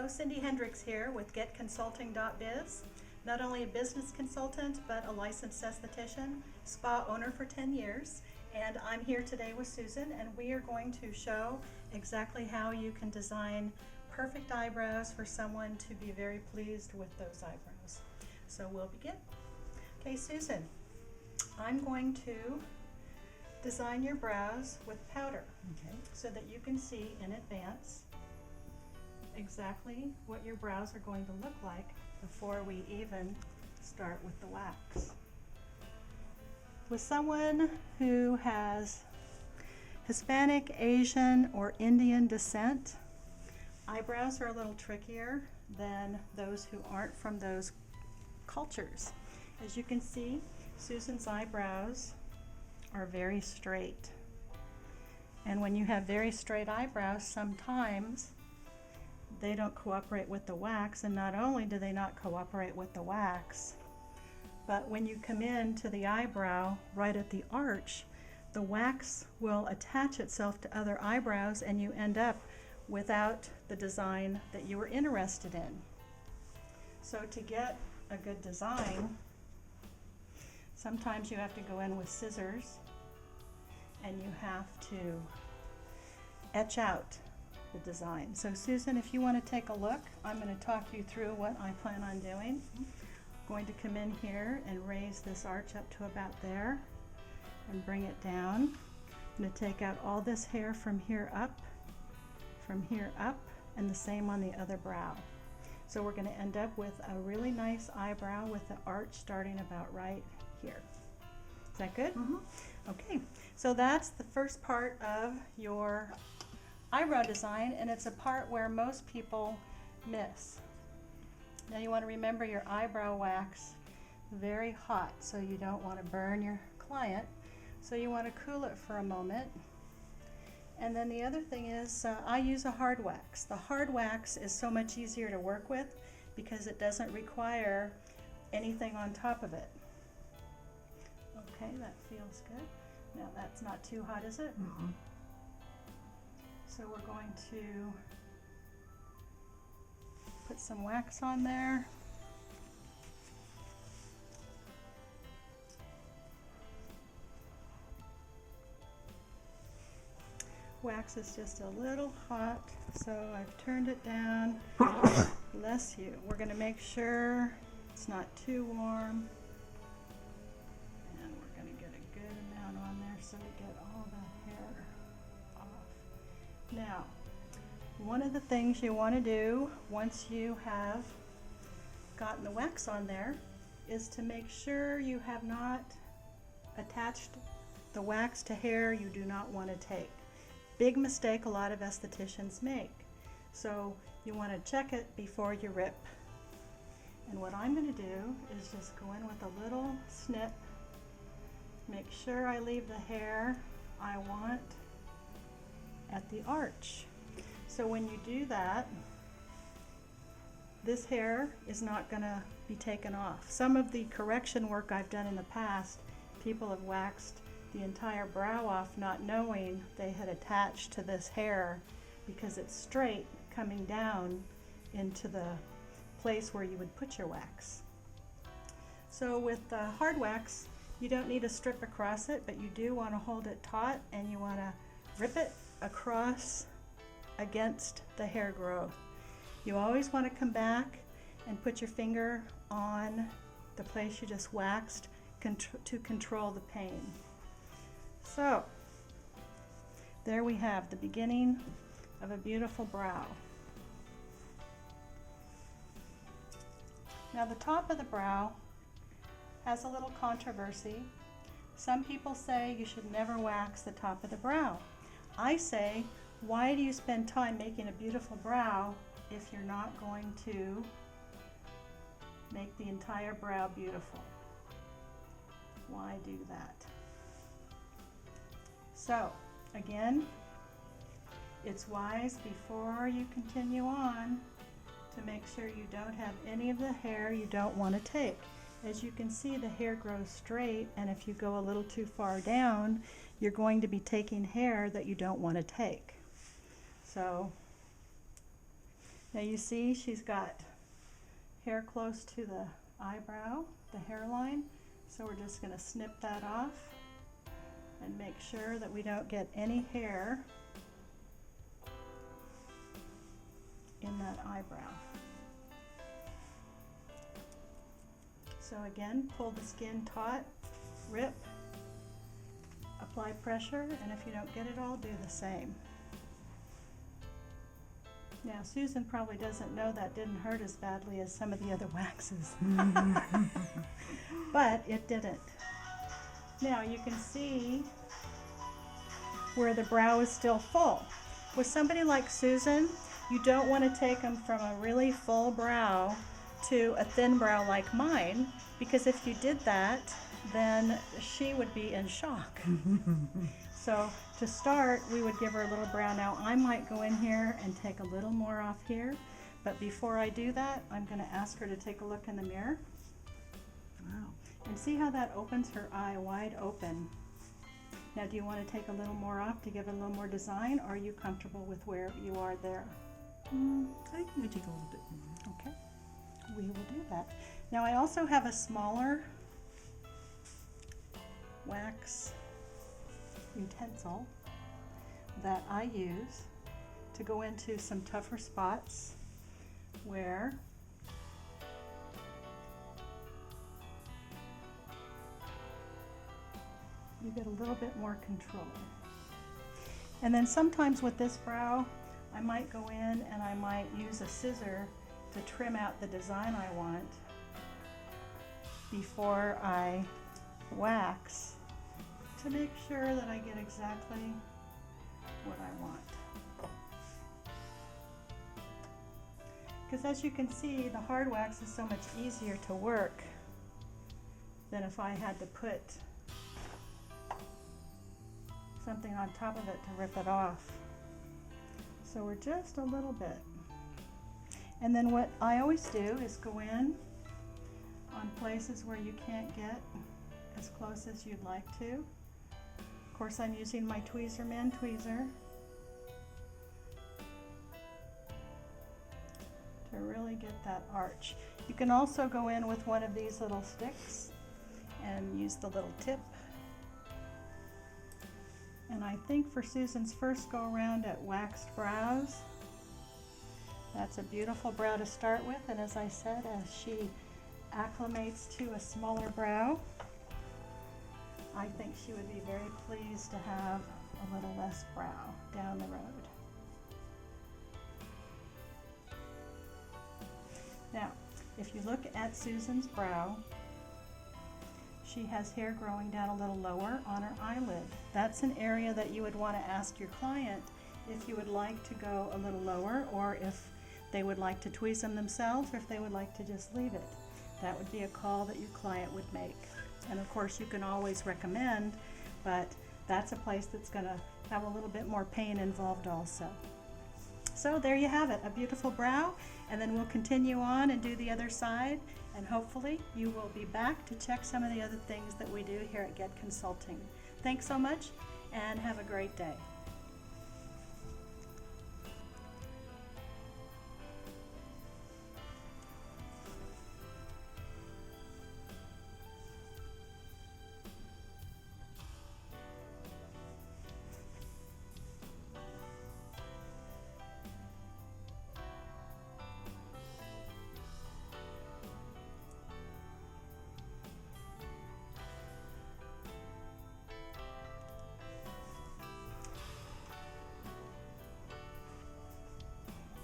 Hello, Cindy Hendricks here with getconsulting.biz. Not only a business consultant, but a licensed esthetician, spa owner for 10 years. And I'm here today with Susan, and we are going to show exactly how you can design perfect eyebrows for someone to be very pleased with those eyebrows. So we'll begin. Okay, Susan, I'm going to design your brows with powder, okay, so that you can see in advance exactly what your brows are going to look like before we even start with the wax. With someone who has Hispanic, Asian, or Indian descent, eyebrows are a little trickier than those who aren't from those cultures. As you can see, Susan's eyebrows are very straight. And when you have very straight eyebrows, sometimes they don't cooperate with the wax, and not only do they not cooperate with the wax, but when you come in to the eyebrow right at the arch, the wax will attach itself to other eyebrows and you end up without the design that you were interested in. So to get a good design, sometimes you have to go in with scissors and you have to etch out the design. So Susan, if you want to take a look, I'm going to talk you through what I plan on doing. I'm going to come in here and raise this arch up to about there and bring it down. I'm going to take out all this hair from here up, and the same on the other brow. So we're going to end up with a really nice eyebrow with the arch starting about right here. Is that good? Mm-hmm. Okay, so that's the first part of your eyebrow design, and it's a part where most people miss. Now you want to remember your eyebrow wax very hot, so you don't want to burn your client. So you want to cool it for a moment. And then the other thing is, I use a hard wax. The hard wax is so much easier to work with because it doesn't require anything on top of it. Okay, that feels good. Now that's not too hot, is it? Mm-hmm. So we're going to put some wax on there. Wax is just a little hot, so I've turned it down. Bless you. We're going to make sure it's not too warm. And we're going to get a good amount on there so we get all the hair off. Now, one of the things you want to do once you have gotten the wax on there is to make sure you have not attached the wax to hair you do not want to take. Big mistake a lot of estheticians make. So you want to check it before you rip. And what I'm going to do is just go in with a little snip, make sure I leave the hair I want at the arch. So when you do that, this hair is not going to be taken off. Some of the correction work I've done in the past, people have waxed the entire brow off not knowing they had attached to this hair because it's straight coming down into the place where you would put your wax. So with the hard wax, you don't need a strip across it, but you do want to hold it taut and you want to rip it across against the hair growth. You always want to come back and put your finger on the place you just waxed to control the pain. So there we have the beginning of a beautiful brow. Now the top of the brow has a little controversy. Some people say you should never wax the top of the brow. I say, why do you spend time making a beautiful brow if you're not going to make the entire brow beautiful? Why do that? So, again, it's wise before you continue on to make sure you don't have any of the hair you don't want to take. As you can see, the hair grows straight, and if you go a little too far down, you're going to be taking hair that you don't want to take. So Now you see she's got hair close to the eyebrow, the hairline, so we're just going to snip that off and make sure that we don't get any hair in that eyebrow. So again, pull the skin taut, rip, apply pressure, and if you don't get it all, do the same. Now Susan probably doesn't know that didn't hurt as badly as some of the other waxes, but it didn't. Now you can see where the brow is still full. With somebody like Susan, you don't want to take them from a really full brow to a thin brow like mine, because if you did that, then she would be in shock. So to start, we would give her a little brow. Now I might go in here and take a little more off here, but before I do that, I'm going to ask her to take a look in the mirror. Wow. And see how that opens her eye wide open. Now do you want to take a little more off to give it a little more design, or are you comfortable with where you are there? I think we take a little bit more. Okay, we will do that. Now I also have a smaller wax utensil that I use to go into some tougher spots where you get a little bit more control. And then sometimes with this brow, I might go in and I might use a scissor to trim out the design I want before I wax, to make sure that I get exactly what I want. Because as you can see, the hard wax is so much easier to work than if I had to put something on top of it to rip it off. So we're just a little bit. And then what I always do is go in on places where you can't get as close as you'd like to. Of course, I'm using my Tweezerman tweezer to really get that arch. You can also go in with one of these little sticks and use the little tip. And I think for Susan's first go around at waxed brows, that's a beautiful brow to start with. And as I said, as she acclimates to a smaller brow, I think she would be very pleased to have a little less brow down the road. Now, if you look at Susan's brow, she has hair growing down a little lower on her eyelid. That's an area that you would want to ask your client if you would like to go a little lower, or if they would like to tweeze them themselves, or if they would like to just leave it. That would be a call that your client would make. And of course you can always recommend, but that's a place that's going to have a little bit more pain involved also. So there you have it, a beautiful brow, and then we'll continue on and do the other side, and hopefully you will be back to check some of the other things that we do here at Get Consulting. Thanks so much, and have a great day.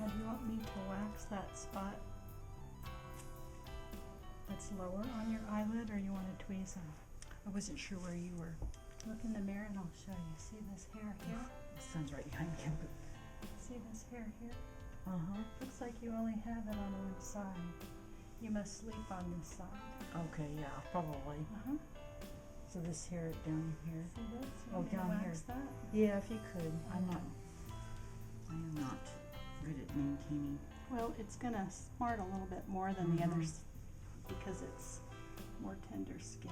Now, do you want me to wax that spot that's lower on your eyelid, or you want to tweeze them? I wasn't sure where you were. Look in the mirror and I'll show you. See this hair here? The sun's right behind you. See this hair here? Uh-huh. Looks like you only have it on one side. You must sleep on this side. Okay, yeah, probably. Uh-huh. So this hair down here. See this? You Oh, want me to down here. wax that? Yeah, if you could. I am Okay. not good at maintaining. Well, it's going to smart a little bit more than the others because it's more tender skin.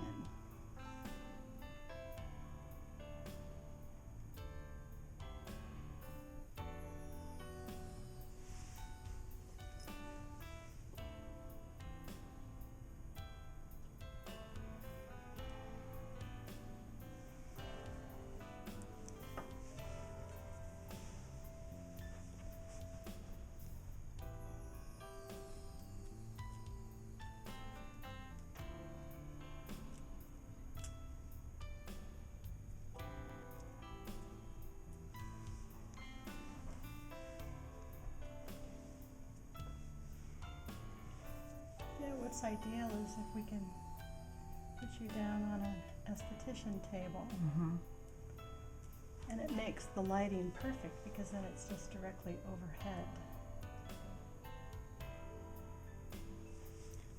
what's ideal is if we can put you down on an esthetician table, and it makes the lighting perfect because then it's just directly overhead.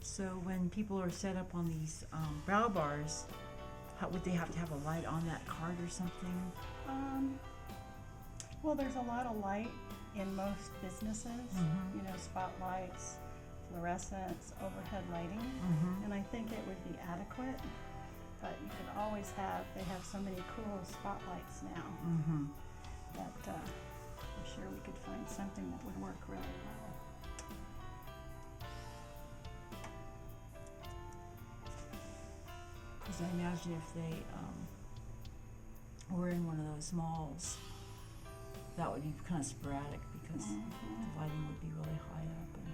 So when people are set up on these brow bars, how would they have to have a light on that card or something? Well, there's a lot of light in most businesses, you know, spotlights, fluorescents, overhead lighting, and I think it would be adequate, but you could always have, they have so many cool spotlights now that I'm sure we could find something that would work really well. Because I imagine if they were in one of those malls, that would be kind of sporadic because the lighting would be really high up. And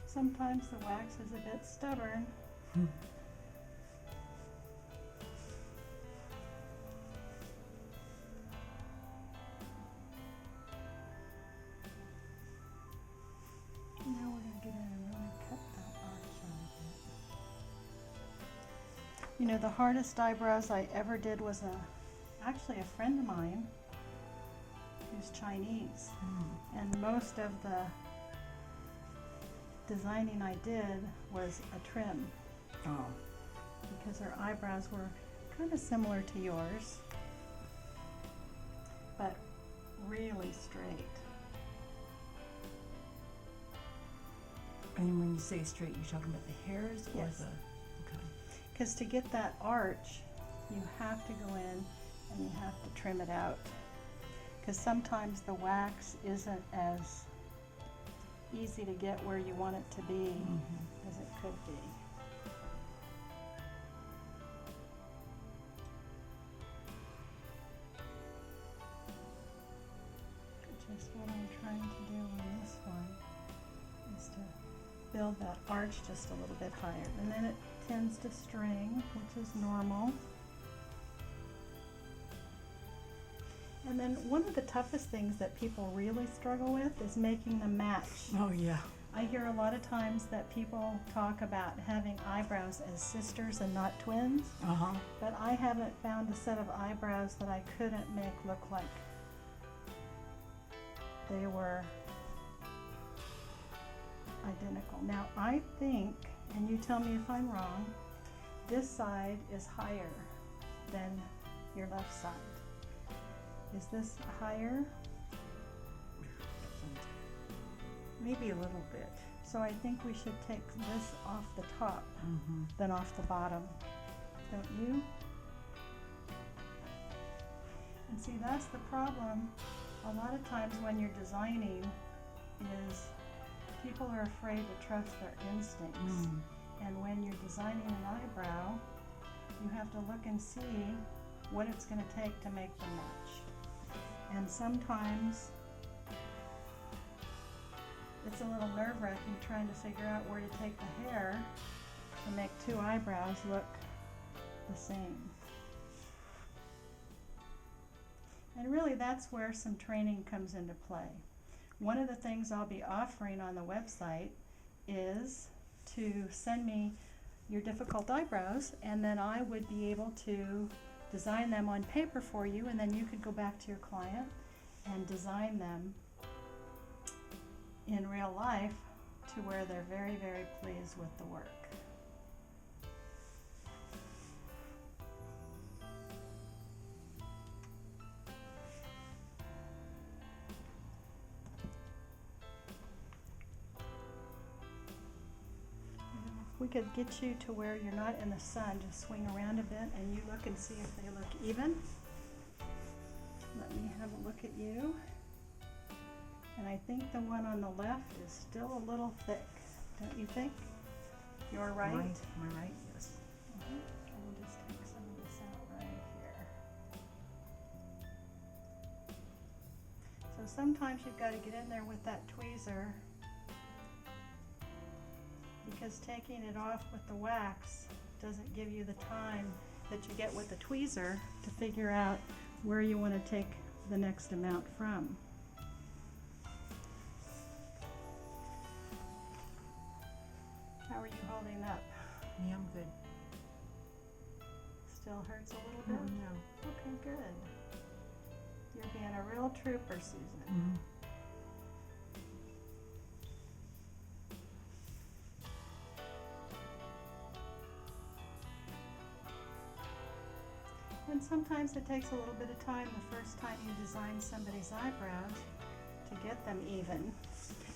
sometimes the wax is a bit stubborn. Now we're going to get in and really cut that arch out a bit. You know, the hardest eyebrows I ever did was actually a friend of mine who's Chinese, and most of the designing I did was a trim because her eyebrows were kind of similar to yours, but really straight. And when you say straight, you're talking about the hairs or Yes. the? Okay. Because to get that arch, you have to go in and you have to trim it out. Because sometimes the wax isn't as easy to get where you want it to be as it could be. Just what I'm trying to do on this one is to build that arch just a little bit higher, and then it tends to string, which is normal. And then one of the toughest things that people really struggle with is making them match. Oh yeah. I hear a lot of times that people talk about having eyebrows as sisters and not twins, but I haven't found a set of eyebrows that I couldn't make look like they were identical. Now I think, and you tell me if I'm wrong, this side is higher than your left side. Is this higher? Maybe a little bit. So I think we should take this off the top than off the bottom, don't you? And see, that's the problem. A lot of times when you're designing is people are afraid to trust their instincts. And when you're designing an eyebrow, you have to look and see what it's going to take to make them match. And sometimes it's a little nerve-wracking trying to figure out where to take the hair to make two eyebrows look the same. And really that's where some training comes into play. One of the things I'll be offering on the website is to send me your difficult eyebrows, and then I would be able to design them on paper for you, and then you could go back to your client and design them in real life to where they're very, very pleased with the work. If we could get you to where you're not in the sun, just swing around a bit and you look and see if they look even. Let me have a look at you. And I think the one on the left is still a little thick, don't you think? You're right? Am I right? Yes. We'll just take some of this out right here. So sometimes you've got to get in there with that tweezer, because because taking it off with the wax doesn't give you the time that you get with the tweezer to figure out where you want to take the next amount from. How are you holding up? Yeah, I'm good. Still hurts a little bit? No. Okay, good. You're being a real trooper, Susan. Mm-hmm. And sometimes it takes a little bit of time the first time you design somebody's eyebrows to get them even.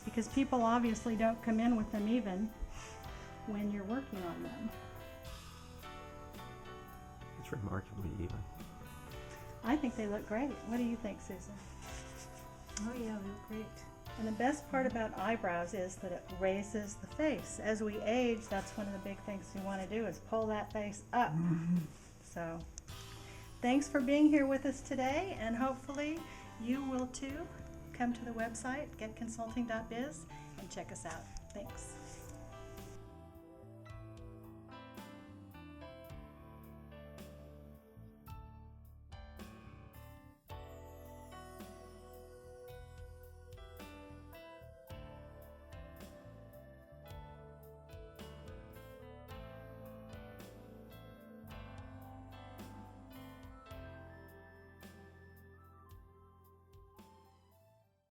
Because people obviously don't come in with them even when you're working on them. It's remarkably even. I think they look great. What do you think, Susan? Oh yeah, they look great. And the best part about eyebrows is that it raises the face. As we age, that's one of the big things we want to do is pull that face up. So, thanks for being here with us today, and hopefully you will too come to the website, getconsulting.biz, and check us out. Thanks.